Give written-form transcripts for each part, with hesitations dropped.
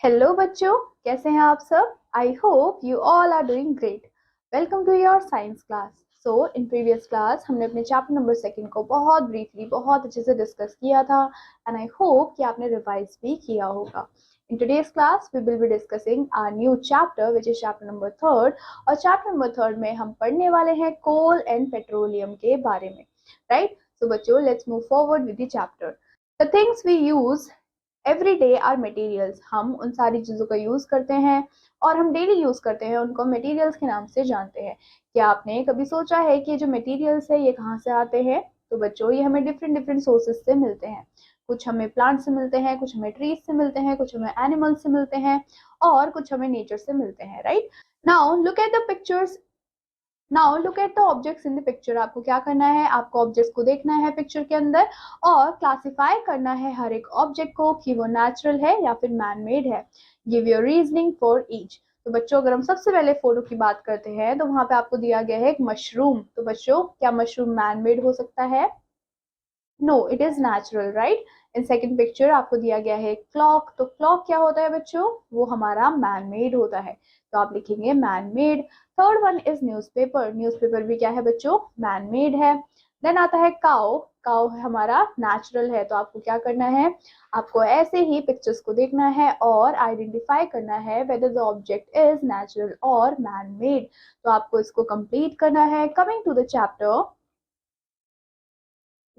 Hello बच्चों, कैसे हैं आप सब। I hope you all are doing great. Welcome to your science class. So in previous class हमने अपने चैप्टर नंबर सेकंड को बहुत ब्रीफली बहुत अच्छे से डिस्कस किया था एंड आई होप कि आपने रिवाइज भी किया होगा। In today's class we will be discussing our new chapter which is chapter number third. और चैप्टर नंबर थर्ड में हम पढ़ने वाले हैं कोल एंड पेट्रोलियम के बारे में, राइट। सो बच्चों, let's move forward with the chapter. The things we use every day are materials. हम उन सारी चीज़ों का यूज़ करते हैं और हम डेली यूज़ करते हैं, उनको मटेरियल्स के नाम से जानते हैं। क्या आपने कभी सोचा है कि जो मटेरियल्स है ये कहाँ से आते हैं? तो बच्चों, ये हमें डिफरेंट डिफरेंट सोर्सेज से मिलते हैं। कुछ हमें प्लांट से मिलते हैं, कुछ हमें ट्रीज से मिलते हैं, कुछ हमें एनिमल्स से मिलते हैं और कुछ हमें नेचर से मिलते हैं, right. Now look at the pictures. Now look at the objects in the picture. आपको क्या करना है, आपको ऑब्जेक्ट्स को देखना है पिक्चर के अंदर और क्लासिफाई करना है हर एक ऑब्जेक्ट को कि वो नेचुरल है या फिर मैन मेड है। Give your reasoning for each. तो बच्चों, अगर हम सबसे पहले फोटो की बात करते हैं तो वहां पे आपको दिया गया है एक मशरूम। तो बच्चों, क्या मशरूम मैन मेड हो सकता है? No, it is natural, right. In second picture आपको दिया गया है क्लॉक। तो क्लॉक क्या होता है बच्चों? वो हमारा मैन मेड होता है, तो आप लिखेंगे man made. Third one is newspaper. Newspaper भी क्या है बच्चों? मैन मेड है। देन आता है काउ। काउ हमारा नेचुरल है, तो आपको क्या करना है, आपको ऐसे ही पिक्चर्स को देखना है और आइडेंटिफाई करना है whether the object is natural और मैन मेड। तो आपको इसको कंप्लीट करना है। Coming to the chapter,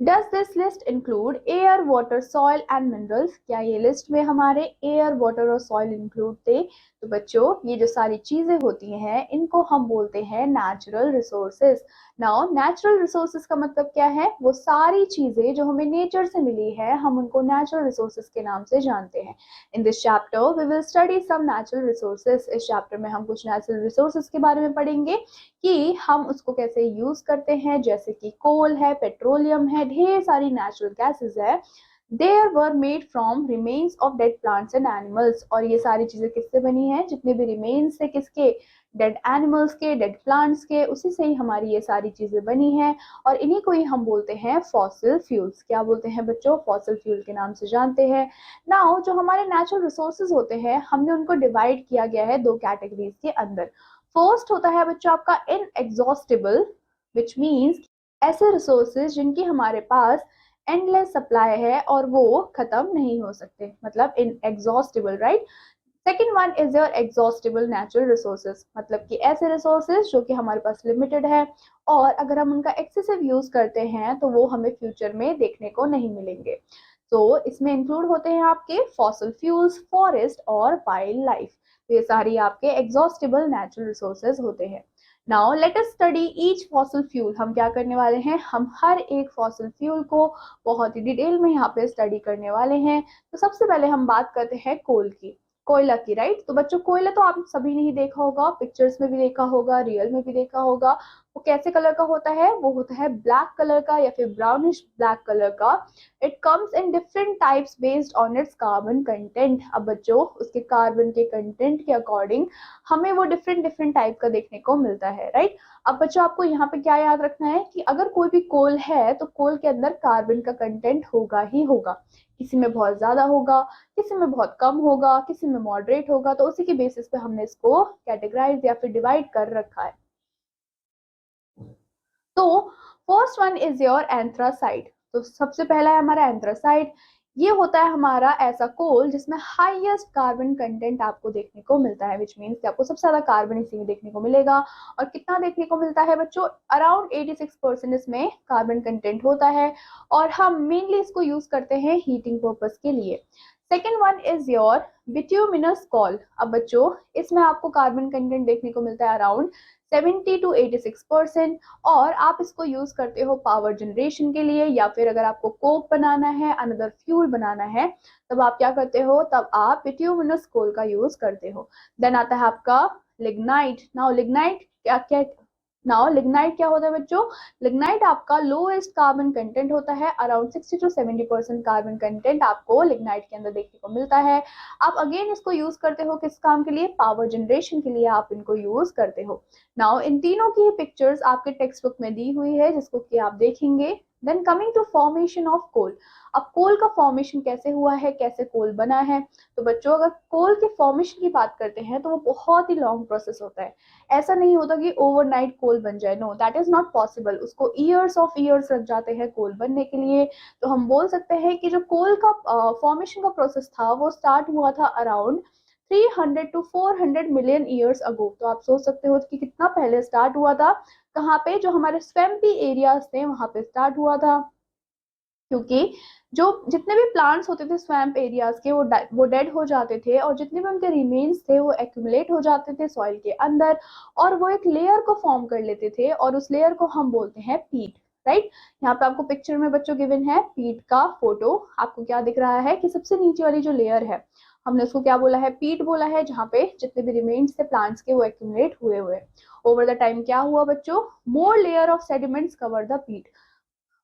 does this list include air, water, soil and minerals? क्या ये लिस्ट में हमारे एयर, वाटर और सॉइल इंक्लूड थे? तो बच्चों, ये जो सारी चीजें होती हैं इनको हम बोलते हैं natural resources. Now natural resources का मतलब क्या है? वो सारी चीजें जो हमें नेचर से मिली है हम उनको नेचुरल रिसोर्सेज के नाम से जानते हैं। In this chapter we will study some natural resources. इस चैप्टर में हम कुछ नेचुरल रिसोर्सेज के बारे में पढ़ेंगे कि हम उसको कैसे यूज करते हैं, जैसे कि कोल है, पेट्रोलियम है, ढेर सारी नेचुरल गैसेस है। There were made from remains of dead plants and animals. और ये सारी चीजें किससे बनी है? जितने भी रिमेन्स है किसके? डेड एनिमल्स के, डेड प्लांट्स के, उसी से ही हमारी ये सारी चीजें बनी हैं। और इन्हीं को ही हम बोलते हैं फॉसिल फ्यूल्स। क्या बोलते हैं बच्चों? फॉसिल फ्यूल के नाम से जानते हैं। नाउ जो हमारे नेचुरल रिसोर्सेज होते हैं हमने उनको डिवाइड किया गया है दो कैटेगरीज के अंदर। फर्स्ट होता है बच्चों आपका इनएग्जॉस्टिबल, विच मीन्स ऐसे रिसोर्सेज जिनकी हमारे पास एंडलेस सप्लाई है और वो खत्म नहीं हो सकते, मतलब inexhaustible, right. Second one is your exhaustible natural resources, मतलब कि ऐसे रिसोर्सेज जो कि हमारे पास लिमिटेड है और अगर हम उनका एक्सेसिव यूज करते हैं तो वो हमें फ्यूचर में देखने को नहीं मिलेंगे। तो इसमें इंक्लूड होते हैं आपके फॉसिल फ्यूल्स, फॉरेस्ट और वाइल्ड लाइफ। तो ये सारी आपके एग्जॉस्टिबल नेचुरल रिसोर्सेज होते हैं। Now let us study each fossil fuel. हम क्या करने वाले हैं, हम हर एक फॉसिल फ्यूल को बहुत ही डिटेल में यहाँ पे स्टडी करने वाले हैं। तो सबसे पहले हम बात करते हैं कोल की, कोयला की, राइट। तो बच्चों, कोयला तो आप सभी ने ही देखा होगा, पिक्चर्स में भी देखा होगा, रियल में भी देखा होगा। वो कैसे कलर का होता है? वो होता है ब्लैक कलर का या फिर ब्राउनिश ब्लैक कलर का। It comes in different types based on it's carbon content. अब बच्चों, उसके कार्बन के कंटेंट के अकॉर्डिंग हमें वो डिफरेंट डिफरेंट टाइप का देखने को मिलता है, राइट। अब बच्चों, आपको यहाँ पे क्या याद रखना है कि अगर कोई भी कोल है तो कोल के अंदर कार्बन का कंटेंट होगा ही होगा। किसी में बहुत ज्यादा होगा, किसी में बहुत कम होगा, किसी में मॉडरेट होगा। तो उसी के बेसिस पे हमने इसको कैटेगराइज या फिर डिवाइड कर रखा है। तो फर्स्ट वन इज योर एंथ्रासाइड। तो सबसे पहला है हमारा एंथ्रासाइड। ये होता है हमारा ऐसा कोल जिसमें हाईएस्ट कार्बन कंटेंट आपको देखने को मिलता है, विच मीन्स कि आपको सबसे ज्यादा कार्बन इसी में देखने को मिलेगा। और कितना देखने को मिलता है बच्चों? अराउंड 86% इसमें कार्बन कंटेंट होता है और हम मेनली इसको यूज करते हैं हीटिंग पर्पस के लिए। Second one is your bituminous call. अब बच्चों, इसमें आपको कार्बन कंटेंट देखने को मिलता है अराउंड 70 to 86%। और आप इसको यूज करते हो पावर जनरेशन के लिए या फिर अगर आपको कोक बनाना है, अनदर फ्यूल बनाना है, तब आप क्या करते हो, तब आप बिट्यूमिनस कोल का यूज करते हो। देन आता है आपका लिग्नाइट। नाउ लिग्नाइट क्या क्या नाउ लिग्नाइट क्या होता है बच्चों? लिग्नाइट आपका लोएस्ट कार्बन कंटेंट होता है, अराउंड 60 to 70% कार्बन कंटेंट आपको लिग्नाइट के अंदर देखने को मिलता है। आप अगेन इसको यूज करते हो किस काम के लिए? पावर जनरेशन के लिए आप इनको यूज करते हो। नाउ इन तीनों की पिक्चर्स आपके टेक्स्ट बुक में दी हुई है जिसको कि आप देखेंगे। Then coming to formation of coal. अब कोल का फॉर्मेशन कैसे हुआ है, कैसे कोल बना है। तो बच्चों अगर कोल के फॉर्मेशन की बात करते हैं तो वो बहुत ही लॉन्ग प्रोसेस होता है। ऐसा नहीं होता कि ओवरनाइट कोल बन जाए, know that is not possible. उसको ईयर्स ऑफ ईयर्स लग जाते हैं कोल बनने के लिए। तो हम बोल सकते हैं कि जो कोल का फॉर्मेशन का प्रोसेस था वो स्टार्ट हुआ था around 300 to 400 million years ago. तो आप सोच सकते हो कि कितना पहले स्टार्ट हुआ था, कहाँ पे, जो हमारे स्वैम्पी एरियाज थे वहां पे स्टार्ट हुआ था। क्योंकि जो जितने भी प्लांट्स होते थे स्वैम्प एरियाज के वो डेड हो जाते थे, और जितने भी उनके रिमेन्स थे वो एक्यूमुलेट हो जाते थे सॉइल के अंदर, और वो एक लेयर को फॉर्म कर लेते थे, और उस लेयर को हम बोलते हैं पीट। राइट, यहाँ पे आपको पिक्चर में बच्चों गिवन है पीट का फोटो। आपको क्या दिख रहा है कि सबसे नीचे वाली जो लेयर है हमने उसको क्या बोला है, पीट बोला है, जहाँ पे जितने भी रिमेन्स थे प्लांट्स के वो एक्यूमुलेट हुए हुए। ओवर द टाइम क्या हुआ बच्चों, more layer of sediments cover the पीट।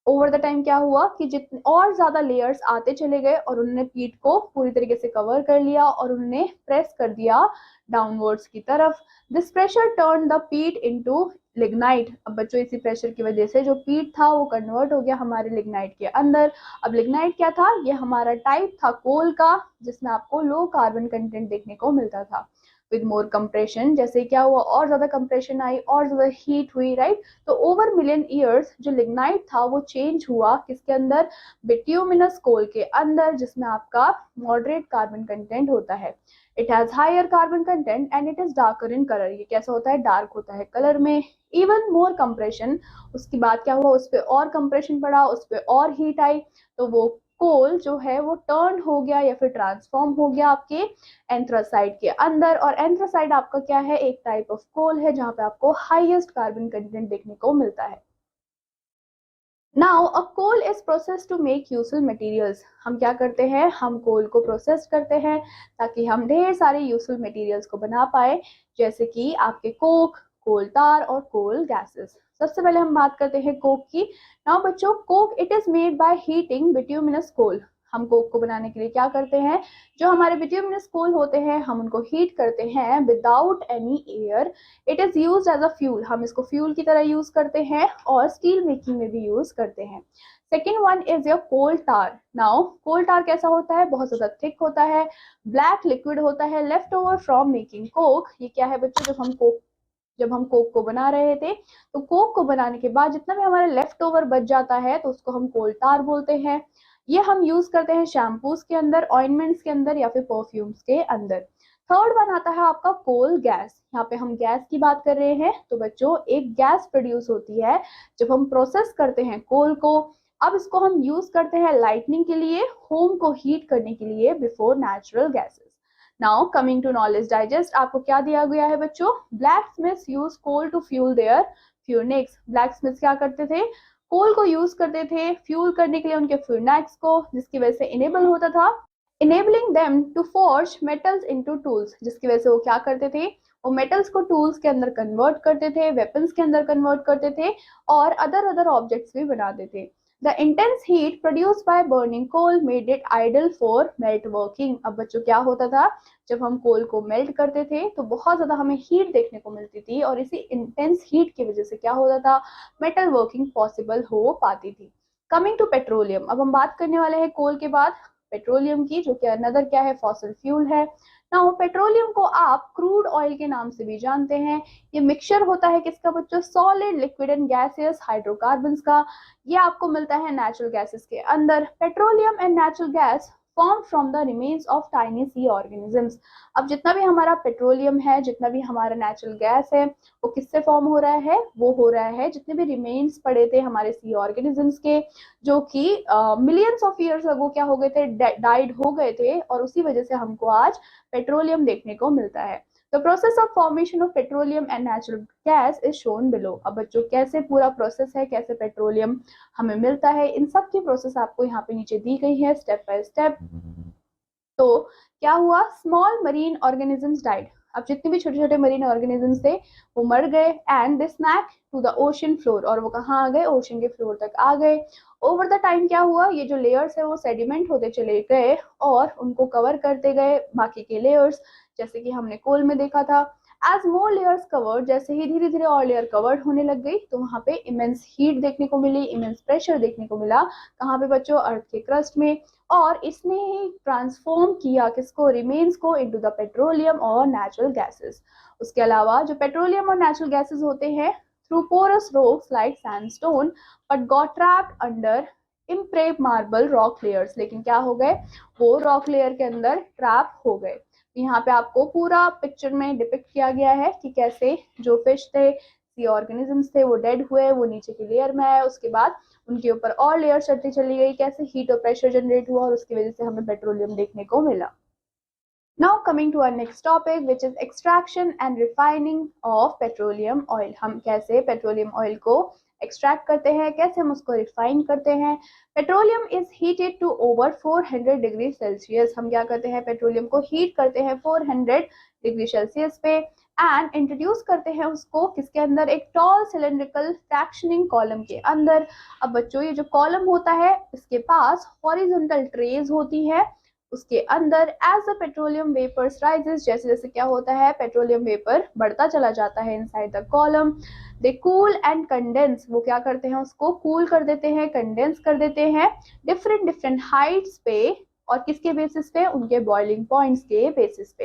ओवर द टाइम क्या हुआ कि जितने और ज्यादा लेयर्स आते चले गए और उन्होंने पीठ को पूरी तरीके से कवर कर लिया और उन्होंने प्रेस कर दिया डाउनवर्ड्स की तरफ। दिस प्रेशर टर्न द पीट इनटू लिग्नाइट। अब बच्चों इसी प्रेशर की वजह से जो पीट था वो कन्वर्ट हो गया हमारे लिग्नाइट के अंदर। अब लिग्नाइट क्या था, ये हमारा टाइप था कोल का, जिसमें आपको लो कार्बन कंटेंट देखने को मिलता था। विद मोर कंप्रेशन, जैसे क्या हुआ, और ज्यादा कंप्रेशन आई और ज्यादा हीट हुई। राइट, तो ओवर मिलियन ईयर्स जो लिग्नाइट था वो चेंज हुआ किसके अंदर, बिट्यूमिनस कोल के अंदर, जिसमें आपका मॉडरेट कार्बन कंटेंट होता है। It has higher carbon content and it is darker in colour. ये कैसा होता है, डार्क होता है कलर में। इवन मोर कंप्रेशन, उसके बाद क्या हुआ, उस पर और कंप्रेशन पड़ा, उस पर और हीट आई, तो वो कोल जो है वो टर्न हो गया या फिर ट्रांसफॉर्म हो गया आपके एंथ्रासाइड के अंदर। और एंथ्रासाइड आपका क्या है, एक टाइप ऑफ कोल है जहां पे आपको हाईएस्ट कार्बन कंटेंट देखने को मिलता है। Now a coal is process to make useful materials. हम क्या करते हैं, हम कोल को प्रोसेस करते हैं ताकि हम ढेर सारे यूजफुल मटेरियल्स को बना पाए, जैसे कि आपके कोक, कोल तार और कोल गैसेस। सबसे पहले हम बात करते हैं कोक की। नाउ बच्चों, coke it is made by heating bituminous coal. हम कोक को बनाने के लिए क्या करते हैं, जो हमारे बिट्यूमिनस कोल होते हैं हम उनको हीट करते हैं without any air. It is use as a fuel, हम इसको फ्यूल की तरह यूज करते हैं और स्टील मेकिंग में भी यूज करते हैं। Second one is your coal tar. Now coal tar कैसा होता है, बहुत ज्यादा थिक होता है, ब्लैक लिक्विड होता है, left over from making Coke. ये क्या है बच्चों, जब हम कोक को बना रहे थे तो कोक को बनाने के बाद जितना भी हमारा लेफ्ट ओवर बच जाता है तो उसको हम कोल टार बोलते हैं। ये हम यूज करते हैं शैम्पूज के अंदर, ऑइंटमेंट्स के अंदर या फिर परफ्यूम्स के अंदर। थर्ड वन आता है आपका कोल गैस। यहाँ पे हम गैस की बात कर रहे हैं। तो बच्चों एक गैस प्रोड्यूस होती है जब हम प्रोसेस करते हैं कोल को। अब इसको हम यूज करते हैं लाइटनिंग के लिए, होम को हीट करने के लिए before natural gases. Now coming to knowledge digest, आपको क्या दिया गया है बच्चों, black smiths use coal to fuel their furnaces. Black smiths क्या करते थे, कोल को यूज करते थे फ्यूल करने के लिए उनके फ्यूनिक्स को, जिसकी वजह से इनेबल होता था, enabling them to forge metals into tools. जिसकी वजह से वो क्या करते थे, वो मेटल्स को टूल्स के अंदर कन्वर्ट करते थे, वेपन्स के अंदर कन्वर्ट करते थे, और अदर अदर ऑब्जेक्ट्स भी बनाते थे। The intense heat produced by burning coal made it ideal for melt working. अब बच्चों क्या होता था, जब हम कोल को मेल्ट करते थे तो बहुत ज्यादा हमें हीट देखने को मिलती थी, और इसी इंटेंस हीट की वजह से क्या होता था, मेटल वर्किंग पॉसिबल हो पाती थी। कमिंग टू पेट्रोलियम, अब हम बात करने वाले हैं कोल के बाद पेट्रोलियम की, जो कि अनदर क्या है, फॉसिल फ्यूल है। नाउ पेट्रोलियम को आप क्रूड ऑयल के नाम से भी जानते हैं। ये मिक्सचर होता है किसका बच्चों, solid, liquid and gaseous hydrocarbons का। ये आपको मिलता है नेचुरल गैसेस के अंदर। Petroleum and natural gas form from the remains of tiny sea organisms. अब जितना भी हमारा पेट्रोलियम है, जितना भी हमारा नेचुरल गैस है, वो किससे फॉर्म हो रहा है, वो हो रहा है जितने भी रिमेन्स पड़े थे हमारे सी ऑर्गेनिजम्स के, जो कि मिलियंस ऑफ ईयर्स अगो क्या हो गए थे, डाइड हो गए थे, और उसी वजह से हमको आज पेट्रोलियम देखने को मिलता है। The process of formation of petroleum and natural gas is shown below. अब बच्चों कैसे पूरा प्रोसेस है, कैसे पेट्रोलियम हमें मिलता है, इन सब की प्रोसेस आपको यहाँ पे नीचे दी गई है स्टेप बाय स्टेप। तो क्या हुआ, स्मॉल मरीन ऑर्गेनिजम्स डाइड। अब जितने भी छोटे छोटे मरीन ऑर्गेनिजम्स थे वो मर गए, and they sank to the ocean floor, और वो कहाँ आ गए, ओशन के फ्लोर तक आ गए। ओवर द टाइम क्या हुआ, ये जो लेयर्स है वो सेडिमेंट होते चले गए और उनको कवर करते गए बाकी के लेयर्स, जैसे कि हमने कोल में देखा था। एज मोर लेयर्स कवर्ड, जैसे ही धीरे धीरे और लेयर कवर्ड होने लग गई तो वहां पे इमेंस हीट देखने को मिली, इमेंस प्रेशर देखने को मिला। कहाँ पे बच्चों? अर्थ के क्रस्ट में। और इसने ही ट्रांसफॉर्म किया किसको? रिमेन्स को इनटू द पेट्रोलियम और नेचुरल गैसेस। उसके अलावा जो पेट्रोलियम और नेचुरल गैसेस होते हैं through porous rocks like sandstone but got trapped under impermeable rock layers, लेकिन क्या हो गए? वो रॉक लेयर के अंदर ट्रैप हो गए। यहाँ पे आपको पूरा पिक्चर में डिपिक्ट किया गया है कि कैसे जो फिश थे, सी ऑर्गेनिजम्स थे, वो डेड हुए, वो नीचे की लेयर में आए, उसके बाद उनके ऊपर और लेयर चढ़ती चली गई, कैसे हीट और प्रेशर जनरेट हुआ और उसकी वजह से हमें पेट्रोलियम देखने को मिला। Now coming to our next topic which is extraction and refining of petroleum oil। हम कैसे पेट्रोलियम ऑयल को एक्सट्रैक्ट करते हैं, कैसे हम उसको रिफाइन करते हैं। Petroleum is heated to over 400 degree Celsius. हम क्या करते हैं? पेट्रोलियम को हीट करते हैं 400 डिग्री सेल्सियस पे एंड इंट्रोड्यूस करते हैं उसको किसके अंदर? एक टॉल सिलेंड्रिकल फ्रैक्शनिंग कॉलम के अंदर। अब बच्चों ये जो कॉलम होता है इसके पास हॉरिजॉन्टल ट्रेज होती है, उसके अंदर as the petroleum vapours rises, जैसे जैसे क्या होता है? पेट्रोलियम वेपर बढ़ता चला जाता है inside the column, they cool and condense. वो क्या करते हैं? उसको कूल कर देते हैं, कंडेंस कर देते हैं डिफरेंट डिफरेंट हाइट्स पे। और किसके बेसिस पे? उनके बॉइलिंग पॉइंट्स के बेसिस पे।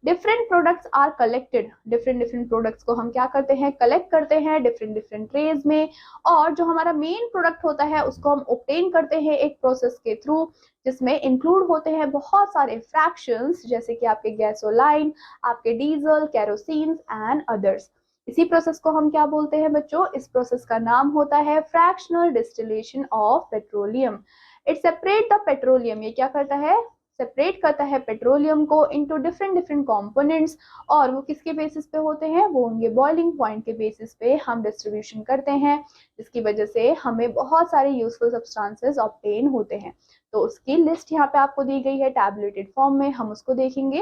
Different products are collected, different different products को हम क्या करते हैं? कलेक्ट करते हैं डिफरेंट डिफरेंट ट्रेज में। और जो हमारा मेन प्रोडक्ट होता है उसको हम ऑब्टेन करते हैं एक प्रोसेस के थ्रू, जिसमें इंक्लूड होते हैं बहुत सारे फ्रैक्शंस, जैसे कि आपके गैसोलाइन, आपके डीजल, कैरोसिन एंड अदर्स। इसी प्रोसेस को हम क्या बोलते हैं बच्चों? इस प्रोसेस का नाम होता है fractional distillation of petroleum. It separate the petroleum, ये क्या करता है? सेपरेट करता है पेट्रोलियम को इनटू डिफरेंट डिफरेंट कंपोनेंट्स। और वो किसके बेसिस पे होते हैं? वो उनके बॉइलिंग पॉइंट के बेसिस पे हम डिस्ट्रीब्यूशन करते हैं, जिसकी वजह से हमें बहुत सारे यूजफुल सब्सटेंसेस ऑब्टेन होते हैं। तो उसकी लिस्ट यहाँ पे आपको दी गई है टैबलेटेड फॉर्म में, हम उसको देखेंगे।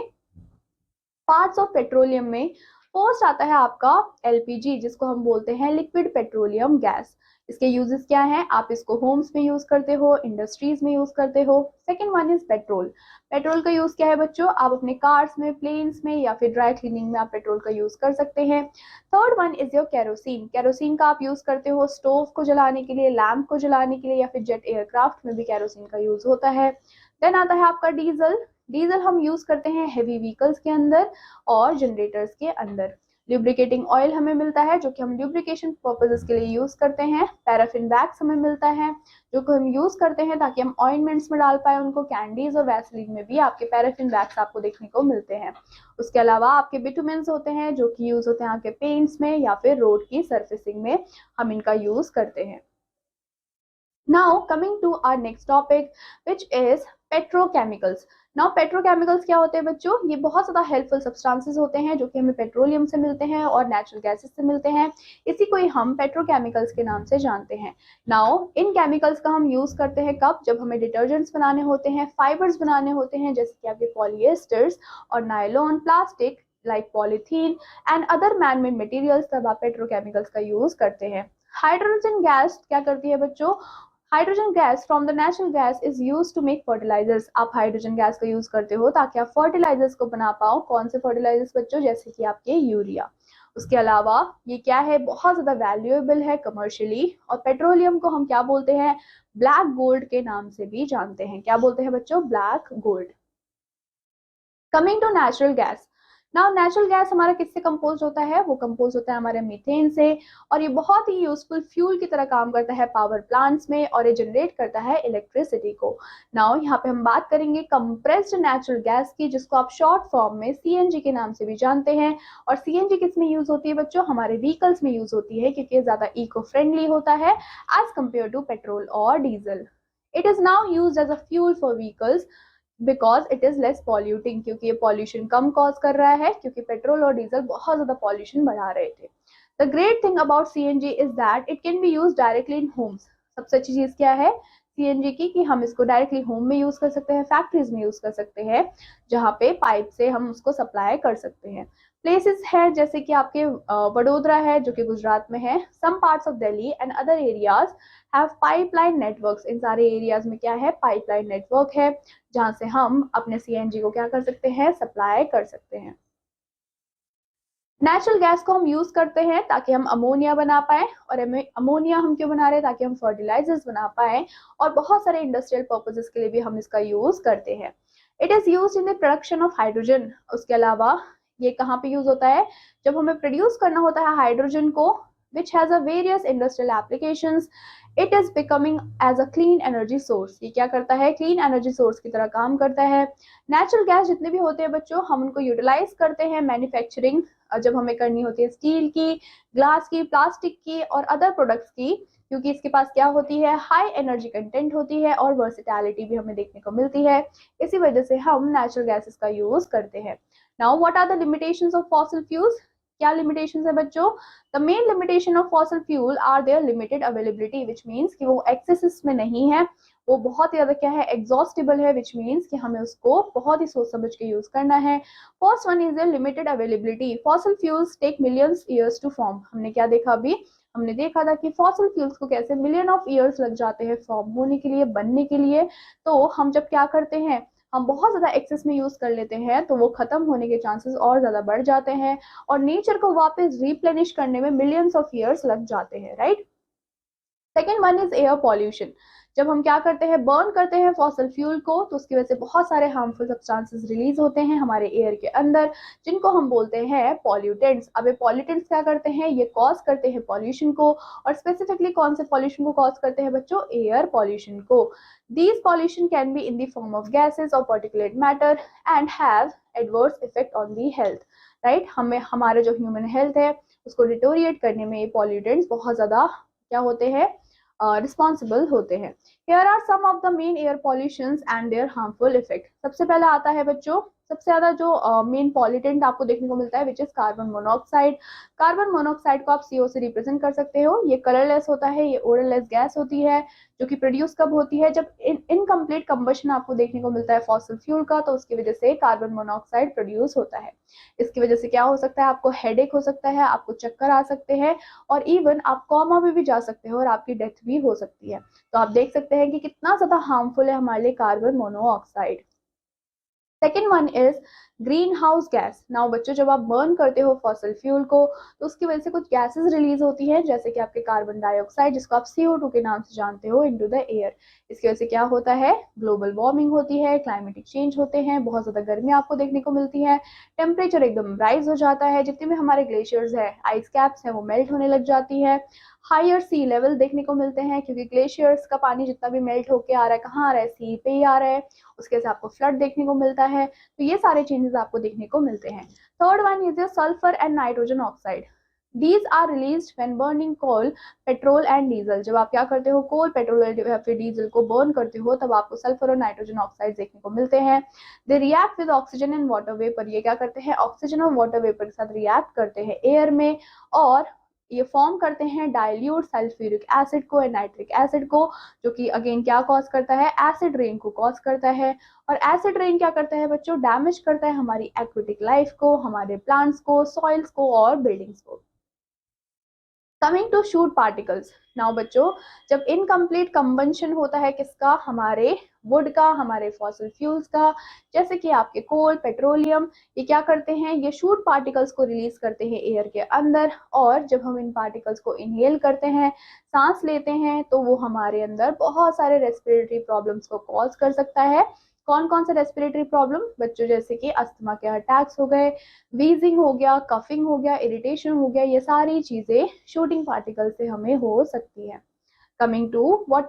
पार्ट्स ऑफ पेट्रोलियम में फर्स्ट आता है आपका एलपीजी, जिसको हम बोलते हैं लिक्विड पेट्रोलियम गैस। इसके यूजेस क्या हैं? आप इसको होम्स में यूज करते हो, इंडस्ट्रीज में यूज करते हो। Second one is petrol. Petrol का यूज क्या है बच्चों? आप अपने कार्स में, प्लेन्स में या फिर ड्राई क्लीनिंग में आप पेट्रोल का यूज कर सकते हैं। Third one is your kerosene. Kerosene का आप यूज करते हो स्टोव को जलाने के लिए, लैम्प को जलाने के लिए, या फिर जेट एयरक्राफ्ट में भी कैरोसिन का यूज होता है। देन आता है आपका डीजल। डीजल हम यूज करते हैं हेवी व्हीकल्स के अंदर और जनरेटर्स के अंदर। ल्यूब्रिकेटिंग ऑयल हमें मिलता है जो कि हम ल्यूब्रिकेशन पर्पसेस के लिए यूज करते हैं। पैराफिन वैक्स हमें मिलता है जो कि हम यूज करते हैं ताकि हम ऑइंटमेंट्स में डाल पाए उनको। कैंडीज और वैसलीन में भी आपके पैराफिन वैक्स आपको देखने को मिलते हैं। उसके अलावा आपके बिटुमेंस होते हैं जो कि यूज होते हैं आपके पेंट्स में या फिर रोड की सर्फेसिंग में, हम इनका यूज करते हैं। Now coming to our next topic which is petrochemicals। Now petrochemicals क्या होते हैं बच्चों? ये बहुत ज़्यादा हेल्पफुल सब्सटेंसेस होते हैं जो कि हमें पेट्रोलियम से मिलते हैं और नेचुरल गैसेस से मिलते हैं। इसी को ही हम पेट्रोकेमिकल्स के नाम से जानते हैं। नाउ इन केमिकल्स का हम यूज़ करते हैं कब? जब हमें डिटर्जेंट्स बनाने होते हैं, फाइबर्स बनाने होते हैं, जैसे कि आपके पॉलिएस्टर्स और nylon, plastic like polythene and other man made materials, तब आप पेट्रोकेमिकल्स का यूज़ करते हैं। हाइड्रोजन गैस क्या करती है बच्चों? Hydrogen gas from the natural gas is use to make fertilisers. आप हाइड्रोजन गैस का यूज करते हो ताकि आप फर्टिलाइजर्स को बना पाओ। कौन से फर्टिलाइजर्स बच्चों? जैसे कि आपके यूरिया। उसके अलावा ये क्या है? बहुत ज्यादा वैल्यूएबल है कमर्शियली। और पेट्रोलियम को हम क्या बोलते हैं? ब्लैक गोल्ड के नाम से भी जानते हैं। क्या बोलते हैं बच्चों? Black gold. Coming to natural gas. Now natural gas हमारा किससे कंपोज होता है? वो कंपोज होता है हमारे मीथेन से। और ये बहुत ही यूजफुल फ्यूल की तरह काम करता है पावर प्लांट्स में और ये जनरेट करता है इलेक्ट्रिसिटी को। नाउ यहाँ पे हम बात करेंगे कंप्रेस्ड नेचुरल गैस की, जिसको आप शॉर्ट फॉर्म में सीएनजी के नाम से भी जानते हैं। और सीएनजी किस में यूज होती है बच्चों? हमारे व्हीकल्स में यूज होती है क्योंकि ये ज्यादा इको फ्रेंडली होता है एज कम्पेयर टू पेट्रोल और diesel. It is now use as a fuel for vehicles because it is less polluting, क्योंकि ये पॉल्यूशन कम कॉज कर रहा है, क्योंकि पेट्रोल और डीजल बहुत ज्यादा पॉल्यूशन बढ़ा रहे थे। The great thing about CNG is that it can be use directly in Holmes. सबसे अच्छी चीज क्या है सीएनजी की? कि हम इसको डायरेक्टली होम में यूज कर सकते हैं, फैक्ट्रीज में यूज कर सकते हैं, जहाँ पे पाइप से हम उसको सप्लाई कर सकते हैं। प्लेसेस है जैसे कि आपके वडोदरा है जो कि गुजरात में है। Some parts of Delhi and other areas have pipeline networks. इन सारे एरियाज में क्या है? पाइपलाइन नेटवर्क है जहां से हम अपने सीएनजी को क्या कर सकते हैं? सप्लाई कर सकते हैं। नेचुरल गैस को हम यूज करते हैं ताकि हम अमोनिया बना पाए, और अमोनिया हम क्यों बना रहे हैं? ताकि हम फर्टिलाइजर्स बना पाए, और बहुत सारे इंडस्ट्रियल पर्पसेस के लिए भी हम इसका यूज करते हैं। It is use in the production of hydrogen. उसके अलावा ये कहाँ पे यूज होता है? जब हमें प्रोड्यूस करना होता है हाइड्रोजन को, which has a various industrial applications, it is becoming as a clean energy source. ये क्या करता है? क्लीन एनर्जी सोर्स की तरह काम करता है। नेचुरल गैस जितने भी होते हैं बच्चों, हम उनको यूटिलाइज करते हैं मैन्युफैक्चरिंग, जब हमें करनी होती है स्टील की, ग्लास की, प्लास्टिक की और अदर प्रोडक्ट्स की, क्योंकि इसके पास क्या होती है? हाई एनर्जी कंटेंट होती है और वर्सिटैलिटी भी हमें देखने को मिलती है। इसी वजह से हम नेचुरल गैसेस का यूज करते हैं। Now what are the limitations of fossil fuels? क्या लिमिटेशंस है बच्चों? The main limitation of fossil fuel are their limited availability, which means कि वो एक्सेस में नहीं है, वो बहुत ही ज्यादा क्या है? एग्जॉस्टिबल है, विच मीन्स कि हमें उसको बहुत ही सोच समझ के यूज करना है। First one is the limited availability. Fossil fuels take millions years to form. हमने क्या देखा अभी? हमने देखा था कि फॉसिल फ्यूल्स को कैसे मिलियन ऑफ ईयर्स लग जाते हैं फॉर्म होने के लिए, बनने के लिए। तो हम जब क्या करते हैं, हम बहुत ज्यादा एक्सेस में यूज कर लेते हैं, तो वो खत्म होने के चांसेस और ज्यादा बढ़ जाते हैं, और नेचर को वापस रिप्लेनिश करने में मिलियंस ऑफ ईयर्स लग जाते हैं, right. Second one is air pollution. जब हम क्या करते हैं? बर्न करते हैं फॉसल फ्यूल को, तो उसकी वजह से बहुत सारे हार्मफुल सब्सटेंसेस रिलीज होते हैं हमारे एयर के अंदर, जिनको हम बोलते हैं पॉल्यूटेंट्स। अब ये पॉल्यूटेंट्स क्या करते हैं? ये कॉज करते हैं पॉल्यूशन को, और स्पेसिफिकली कौन से पॉल्यूशन को कॉज करते हैं बच्चों? एयर पॉल्यूशन को। These pollution can be in the form of gases और particulate matter and have adverse effect on the health, right. हमें हमारे जो ह्यूमन हेल्थ है उसको डिटोरिएट करने में ये पॉल्यूटेंट्स बहुत ज्यादा क्या होते हैं? रिस्पॉन्सिबल होते हैं। Here are some of the main air pollutions and their harmful effect। सबसे पहला आता है बच्चों, सबसे ज्यादा जो मेन पॉल्यूटेंट आपको देखने को मिलता है which is carbon monoxide. Carbon monoxide को आप सीओ से रिप्रेजेंट कर सकते हो। ये कलरलेस होता है, ये ओडरलेस गैस होती है, जो कि प्रोड्यूस कब होती है? जब इनकम्प्लीट कंबशन आपको देखने को मिलता है फॉसिल फ्यूल का, तो उसकी वजह से कार्बन मोनोऑक्साइड प्रोड्यूस होता है। इसकी वजह से क्या हो सकता है? आपको हेडेक हो सकता है, आपको चक्कर आ सकते हैं, और इवन आप कोमा में भी जा सकते हो और आपकी डेथ भी हो सकती है। तो आप देख सकते हैं कि कितना ज्यादा हार्मफुल है हमारे लिए carbon monoxide. Second one is green house gas. Now बच्चों, जब आप बर्न करते हो फॉसिल फ्यूल को, तो उसकी वजह से कुछ गैसेस रिलीज होती हैं, जैसे कि आपके कार्बन डाइऑक्साइड, जिसको आप CO2 के नाम से जानते हो, इनटू द एयर। इसकी वजह से क्या होता है? ग्लोबल वार्मिंग होती है, क्लाइमेटिक चेंज होते हैं, बहुत ज्यादा गर्मी आपको देखने को मिलती है, टेम्परेचर एकदम राइज हो जाता है, जितने भी हमारे ग्लेशियर्स है, आइस कैप्स है, वो मेल्ट होने लग जाती है। हायर सी लेवल देखने को मिलते हैं, क्योंकि ग्लेशियर्स का पानी जितना भी मेल्ट होके आ रहा है, कहाँ आ रहा है? सी पे ही आ रहा है। उसके से आपको फ्लड देखने को मिलता है। तो ये सारे चेंजेस आपको देखने को मिलते हैं। Third one is sulphur and nitrogen oxide. These are release when burning coal, petrol and diesel. जब आप क्या करते हो? कोल, पेट्रोल या फिर डीजल को बर्न करते हो, तब आपको सल्फर और नाइट्रोजन ऑक्साइड देखने को मिलते हैं। They react with oxygen and water vapour. ये क्या करते हैं? ऑक्सीजन और वाटर वेपर के साथ रिएक्ट करते हैं एयर में, और ये फॉर्म करते हैं डाइल्यूट सल्फ्यूरिक एसिड को, नाइट्रिक एसिड को, जो कि अगेन क्या कॉज करता है? एसिड रेन को कॉज करता है। और एसिड रेन क्या करता है बच्चों? डैमेज करता है हमारी एक्वेटिक लाइफ को, हमारे प्लांट्स को, सॉइल्स को और बिल्डिंग्स को। Coming to soot particles. Now बच्चों, जब इनकम्प्लीट कंबंशन होता है किसका? हमारे वुड का, हमारे फॉसिल फ्यूल्स का, जैसे कि आपके कोल, पेट्रोलियम, ये क्या करते हैं? ये शूट पार्टिकल्स को रिलीज करते हैं एयर के अंदर, और जब हम इन पार्टिकल्स को इनहेल करते हैं, सांस लेते हैं, तो वो हमारे अंदर बहुत सारे रेस्पिरेटरी प्रॉब्लम्स को कॉज कर सकता है। कौन कौन से रेस्पिरेटरी प्रॉब्लम बच्चों? जैसे कि अस्थमा के अटैक्स हो गए, वीजिंग हो गया, कफिंग हो गया, इरिटेशन हो गया, ये सारी चीजें शूटिंग पार्टिकल से हमें हो सकती है। Coming to what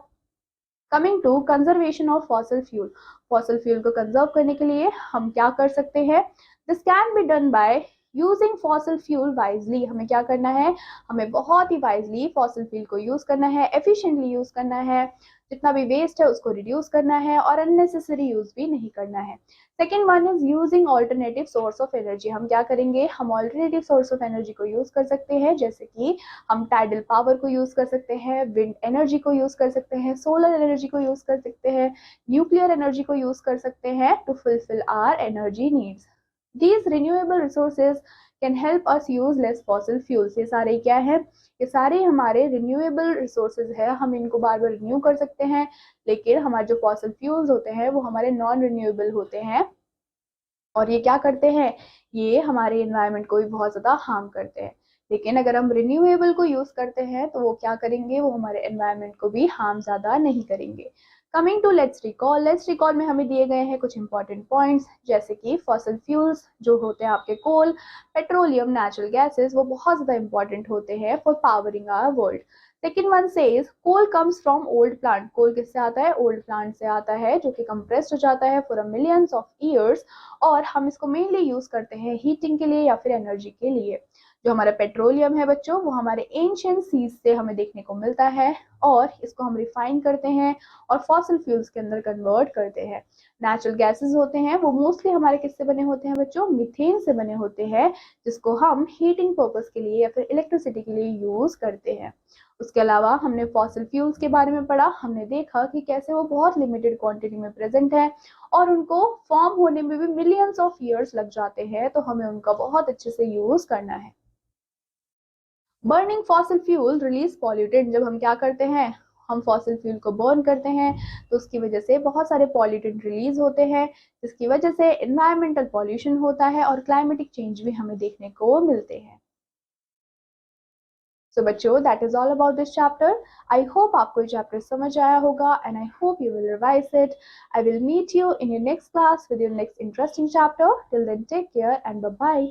coming to conservation of fossil fuel. Fossil fuel को कंजर्व करने के लिए हम क्या कर सकते हैं? This can be done by using fossil fuel wisely. हमें क्या करना है? हमें बहुत ही वाइजली फॉसिल फ्यूल को यूज करना है, एफिशिएंटली यूज करना है, जितना भी वेस्ट है उसको रिड्यूस करना है, और अननेसेसरी यूज भी नहीं करना है। Second one is using alternative source of energy. हम क्या करेंगे? हम ऑल्टरनेटिव सोर्स ऑफ एनर्जी को यूज कर सकते हैं, जैसे कि हम टाइडल पावर को यूज कर सकते हैं, विंड एनर्जी को यूज कर सकते हैं, सोलर एनर्जी को यूज कर सकते हैं, न्यूक्लियर एनर्जी को यूज कर सकते हैं to fulfil our energy needs. These renewable resources can help us use less fossil fuels। ये सारे क्या है? ये सारे हमारे रिन्यूएबल रिसोर्सेज है, हम इनको बार बार रिन्यू कर सकते हैं, लेकिन हमारे जो फॉसिल फ्यूल्स होते हैं वो हमारे नॉन रिन्यूएबल होते हैं, और ये क्या करते हैं? ये हमारे एनवायरनमेंट को भी बहुत ज़्यादा हार्म करते हैं। लेकिन अगर हम रिन्यूएबल को यूज़ करते हैं तो वो क्या करेंगे, वो हमारे एनवायरनमेंट को भी हार्म ज़्यादा नहीं करेंगे। कमिंग टू लेट्स रिकॉल में हमें दिए गए हैं कुछ इंपॉर्टेंट पॉइंट्स, जैसे कि फॉसिल फ्यूल्स जो होते हैं आपके कोल, पेट्रोलियम, नेचुरल गैसेस, वो बहुत ज़्यादा इंपॉर्टेंट होते हैं for powering our world. Second one says coal comes from old plant. Coal किससे आता है? ओल्ड प्लांट से आता है, जो कि कंप्रेस्ड हो जाता है फॉर मिलियंस ऑफ ईयर्स, और हम इसको मेनली यूज करते हैं हीटिंग के लिए या फिर एनर्जी के लिए। जो हमारा पेट्रोलियम है बच्चों, वो हमारे एंशियंट सीज से हमें देखने को मिलता है, और इसको हम रिफाइन करते हैं और फॉसिल फ्यूल्स के अंदर कन्वर्ट करते हैं। नेचुरल गैसेस होते हैं, वो मोस्टली हमारे किससे बने होते हैं बच्चों? मीथेन से बने होते हैं, जिसको हम हीटिंग पर्पस के लिए या फिर इलेक्ट्रिसिटी के लिए यूज करते हैं। उसके अलावा हमने फॉसिल फ्यूल्स के बारे में पढ़ा, हमने देखा कि कैसे वो बहुत लिमिटेड क्वांटिटी में प्रेजेंट है और उनको फॉर्म होने में भी मिलियंस ऑफ ईयर्स लग जाते हैं, तो हमें उनका बहुत अच्छे से यूज करना है। Burning fossil fuel release pollutant. जब हम क्या करते हैं, हम फॉसिल फ्यूल को बर्न करते हैं, तो उसकी वजह से बहुत सारे पॉल्यूटेंट रिलीज होते हैं, जिसकी वजह से एनवायरमेंटल पॉल्यूशन होता है और क्लाइमेटिक चेंज भी हमें देखने को मिलते हैं। So बच्चों, that is all about this chapter. I hope आपको ये chapter समझ आया होगा and I hope you will revise it. I will meet you in your next class with your next interesting chapter. Till then, take care and bye-bye.